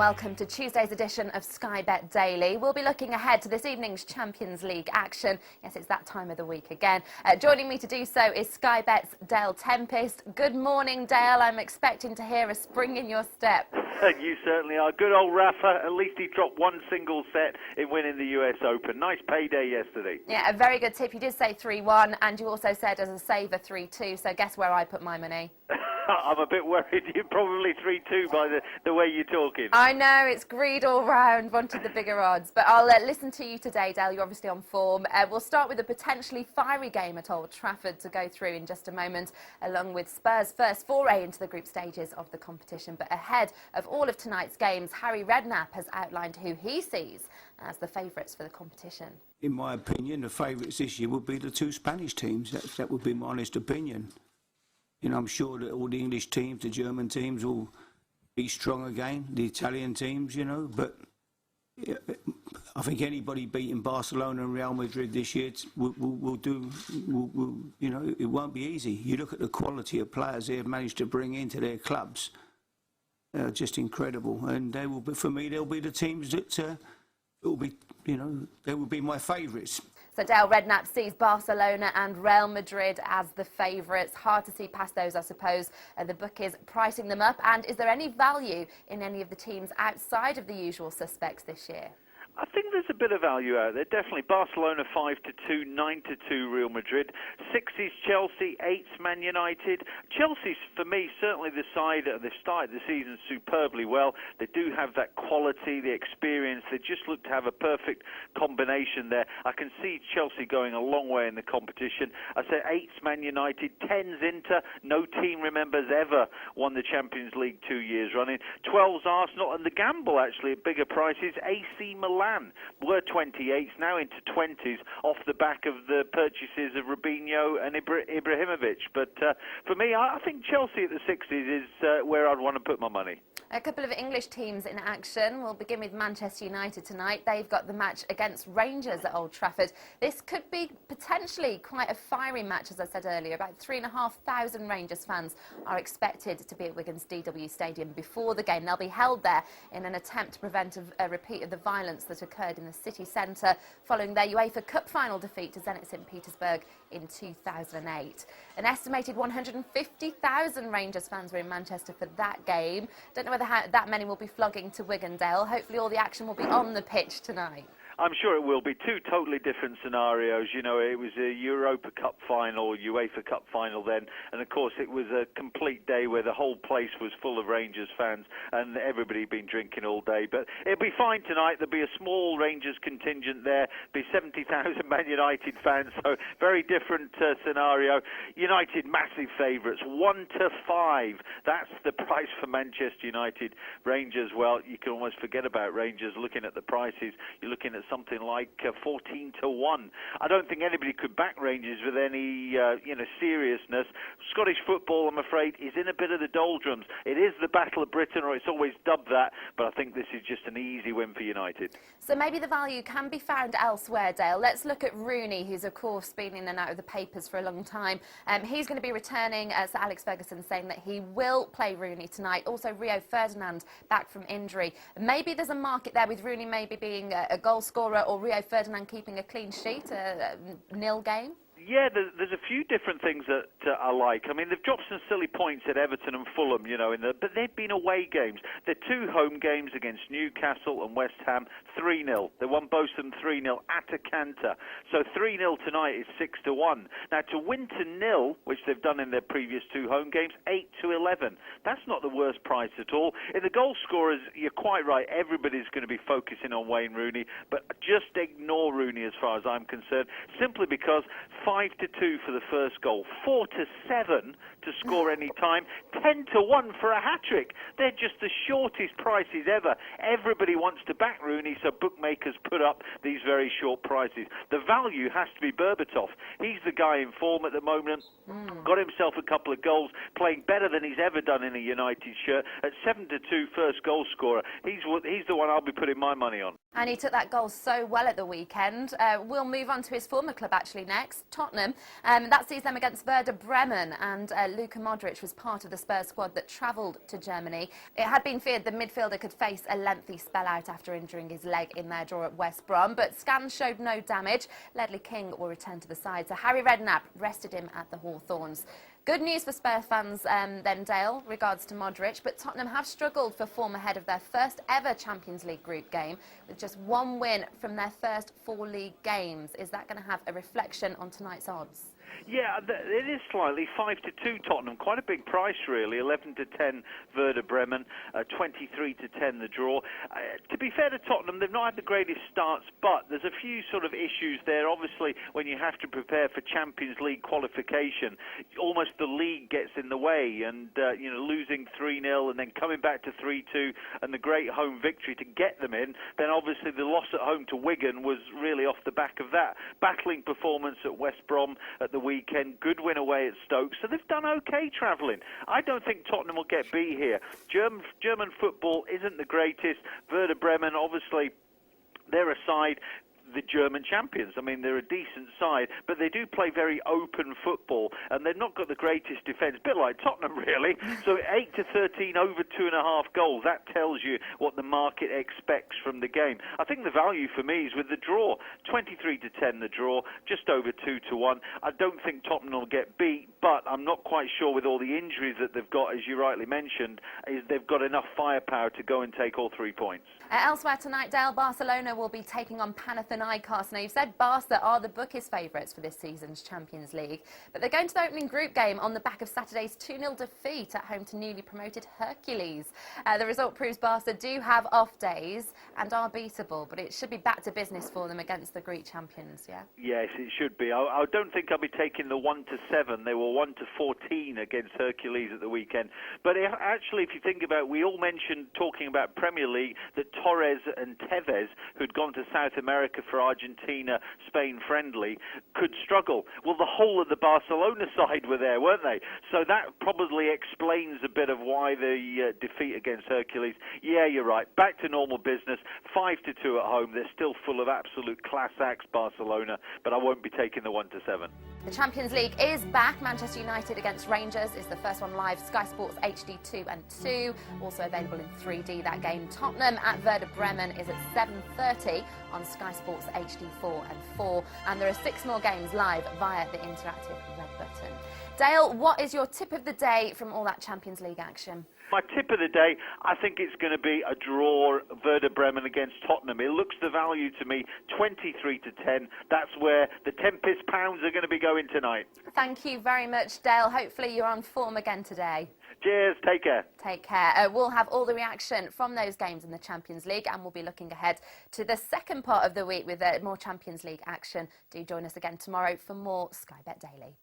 welcome to Tuesday's edition of Sky Bet Daily. We'll be looking ahead to this evening's Champions League action. Yes, it's that time of the week again. Joining me to do so is Sky Bet's Dale Tempest. Good morning, Dale. I'm expecting to hear a spring in your step. You certainly are. Good old Rafa. At least he dropped one single set in winning the US Open. Nice payday yesterday. Yeah, a very good tip. You did say 3-1, and you also said as a saver 3-2. So guess where I put my money? I'm a bit worried. You're probably 3-2 by the way you're talking. I know, it's greed all round. Wanted the bigger odds. But I'll listen to you today, Dale. You're obviously on form. We'll start with a potentially fiery game at Old Trafford to go through in just a moment, along with Spurs' first foray into the group stages of the competition. But ahead of all of tonight's games, Harry Redknapp has outlined who he sees as the favourites for the competition. In my opinion, the favourites this year would be the two Spanish teams. That would be my honest opinion. You know, I'm sure that all the English teams, the German teams will be strong again, the Italian teams, you know, but I think anybody beating Barcelona and Real Madrid this year will do, you know, it won't be easy. You look at the quality of players they have managed to bring into their clubs, just incredible. And they will be, for me, they'll be the teams that will be, you know, they will be my favourites. So Dale Redknapp sees Barcelona and Real Madrid as the favourites. Hard to see past those, I suppose. The book is pricing them up. And is there any value in any of the teams outside of the usual suspects this year? I think there's a bit of value out there, definitely. Barcelona 5-2, 9-2 Real Madrid, 6's Chelsea, 8's Man United. Chelsea's, for me, certainly the side that they started the season superbly well. They do have that quality, the experience. They just look to have a perfect combination there. I can see Chelsea going a long way in the competition. I said 8's Man United, 10's Inter. No team, remembers, ever won the Champions League 2 years running. 12's Arsenal, and the gamble, actually, at bigger prices, AC Milan. Were 28s, now into 20s, off the back of the purchases of Robinho and Ibrahimovic. But for me, I think Chelsea at the 60s is where I'd want to put my money. A couple of English teams in action. We'll begin with Manchester United tonight. They've got the match against Rangers at Old Trafford. This could be potentially quite a fiery match, as I said earlier. About 3,500 Rangers fans are expected to be at Wigan's DW Stadium before the game. They'll be held there in an attempt to prevent a repeat of the violence that occurred in the city centre following their UEFA Cup final defeat to Zenit St Petersburg in 2008. An estimated 150,000 Rangers fans were in Manchester for that game. Don't know whether that many will be flogging to Wigan, Dale. Hopefully all the action will be on the pitch tonight. I'm sure it will be. Two totally different scenarios. You know, it was a Europa Cup final, UEFA Cup final then, and of course it was a complete day where the whole place was full of Rangers fans and everybody had been drinking all day. But it'll be fine tonight. There'll be a small Rangers contingent there. Be 70,000 Man United fans, so very different scenario. United massive favourites, 1-5. That's the price for Manchester United. Rangers, well, you can almost forget about Rangers looking at the prices. You're looking at something like 14-1. I don't think anybody could back Rangers with any seriousness. Scottish football, I'm afraid, is in a bit of the doldrums. It is the Battle of Britain, or it's always dubbed that, but I think this is just an easy win for United. So maybe the value can be found elsewhere, Dale. Let's look at Rooney, who's of course been in and out of the papers for a long time. He's going to be returning, Sir Alex Ferguson saying that he will play Rooney tonight. Also Rio Ferdinand back from injury. Maybe there's a market there with Rooney maybe being a goal scorer or Rio Ferdinand keeping a clean sheet, a nil game. Yeah, there's a few different things that I like. I mean, they've dropped some silly points at Everton and Fulham, you know, but they've been away games. They're two home games against Newcastle and West Ham, 3-0. They won both of them 3-0 at a canter. So 3-0 tonight is 6-1. Now, to win to nil, which they've done in their previous two home games, 8-11. That's not the worst price at all. In the goal scorers, you're quite right. Everybody's going to be focusing on Wayne Rooney, but just ignore Rooney as far as I'm concerned, simply because 5-2 for the first goal, 4-7 to score any time, 10-1 for a hat-trick. They're just the shortest prices ever. Everybody wants to back Rooney, so bookmakers put up these very short prices. The value has to be Berbatov. He's the guy in form at the moment, got himself a couple of goals, playing better than he's ever done in a United shirt. At 7-2 first goal scorer, he's the one I'll be putting my money on. And he took that goal so well at the weekend. We'll move on to his former club actually next, Tottenham. That sees them against Werder Bremen, and Luka Modric was part of the Spurs squad that travelled to Germany. It had been feared the midfielder could face a lengthy spell out after injuring his leg in their draw at West Brom, but scans showed no damage. Ledley King will return to the side, so Harry Redknapp rested him at the Hawthorns. Good news for Spurs fans then, Dale, regards to Modric, but Tottenham have struggled for form ahead of their first ever Champions League group game with just one win from their first 4 league games. Is that going to have a reflection on tonight's odds? Yeah, it is slightly 5-2 Tottenham. Quite a big price, really. 11-10 Werder Bremen, 23-10 the draw. To be fair to Tottenham, they've not had the greatest starts, but there's a few sort of issues there. Obviously, when you have to prepare for Champions League qualification, almost the league gets in the way, and losing 3-0 and then coming back to 3-2 and the great home victory to get them in. Then obviously the loss at home to Wigan was really off the back of that. Battling performance at West Brom at the weekend, good win away at Stoke, so they've done okay travelling. I don't think Tottenham will get beat here. German football isn't the greatest. Werder Bremen, obviously, they're a side, the German champions. I mean, they're a decent side, but they do play very open football, and they've not got the greatest defence, a bit like Tottenham, really. So 8-13 over 2.5 goals, that tells you what the market expects from the game. I think the value for me is with the draw, 23-10 the draw, just over 2-1. I don't think Tottenham will get beat, but I'm not quite sure with all the injuries that they've got, as you rightly mentioned, is they've got enough firepower to go and take all 3 points. Elsewhere tonight, Dale, Barcelona will be taking on Panathinaikos. Now, you've said Barca are the bookies' favourites for this season's Champions League, but they're going to the opening group game on the back of Saturday's 2-0 defeat at home to newly promoted Hercules. The result proves Barca do have off days and are beatable, but it should be back to business for them against the Greek champions, yeah? Yes, it should be. I don't think I'll be taking the 1-7. They were 1-14 against Hercules at the weekend. But if you think about it, we all mentioned, talking about Premier League, that Torres and Tevez, who'd gone to South America for Argentina-Spain friendly, could struggle. Well, the whole of the Barcelona side were there, weren't they? So that probably explains a bit of why the defeat against Hercules. Yeah, you're right. Back to normal business. 5-2 at home. They're still full of absolute class acts, Barcelona, but I won't be taking the 1-7. The Champions League is back. Manchester United against Rangers is the first one live. Sky Sports HD 2 and 2. Also available in 3D, that game. Tottenham at Werder Bremen is at 7:30 on Sky Sports HD 4 and 4. And there are 6 more games live via the interactive red button. Dale, what is your tip of the day from all that Champions League action? My tip of the day, I think it's going to be a draw, Werder Bremen against Tottenham. It looks the value to me, 23-10. That's where the £10 pounds are going to be going tonight. Thank you very much, Dale. Hopefully you're on form again today. Cheers, take care. Take care. We'll have all the reaction from those games in the Champions League, and we'll be looking ahead to the second part of the week with more Champions League action. Do join us again tomorrow for more Sky Bet Daily.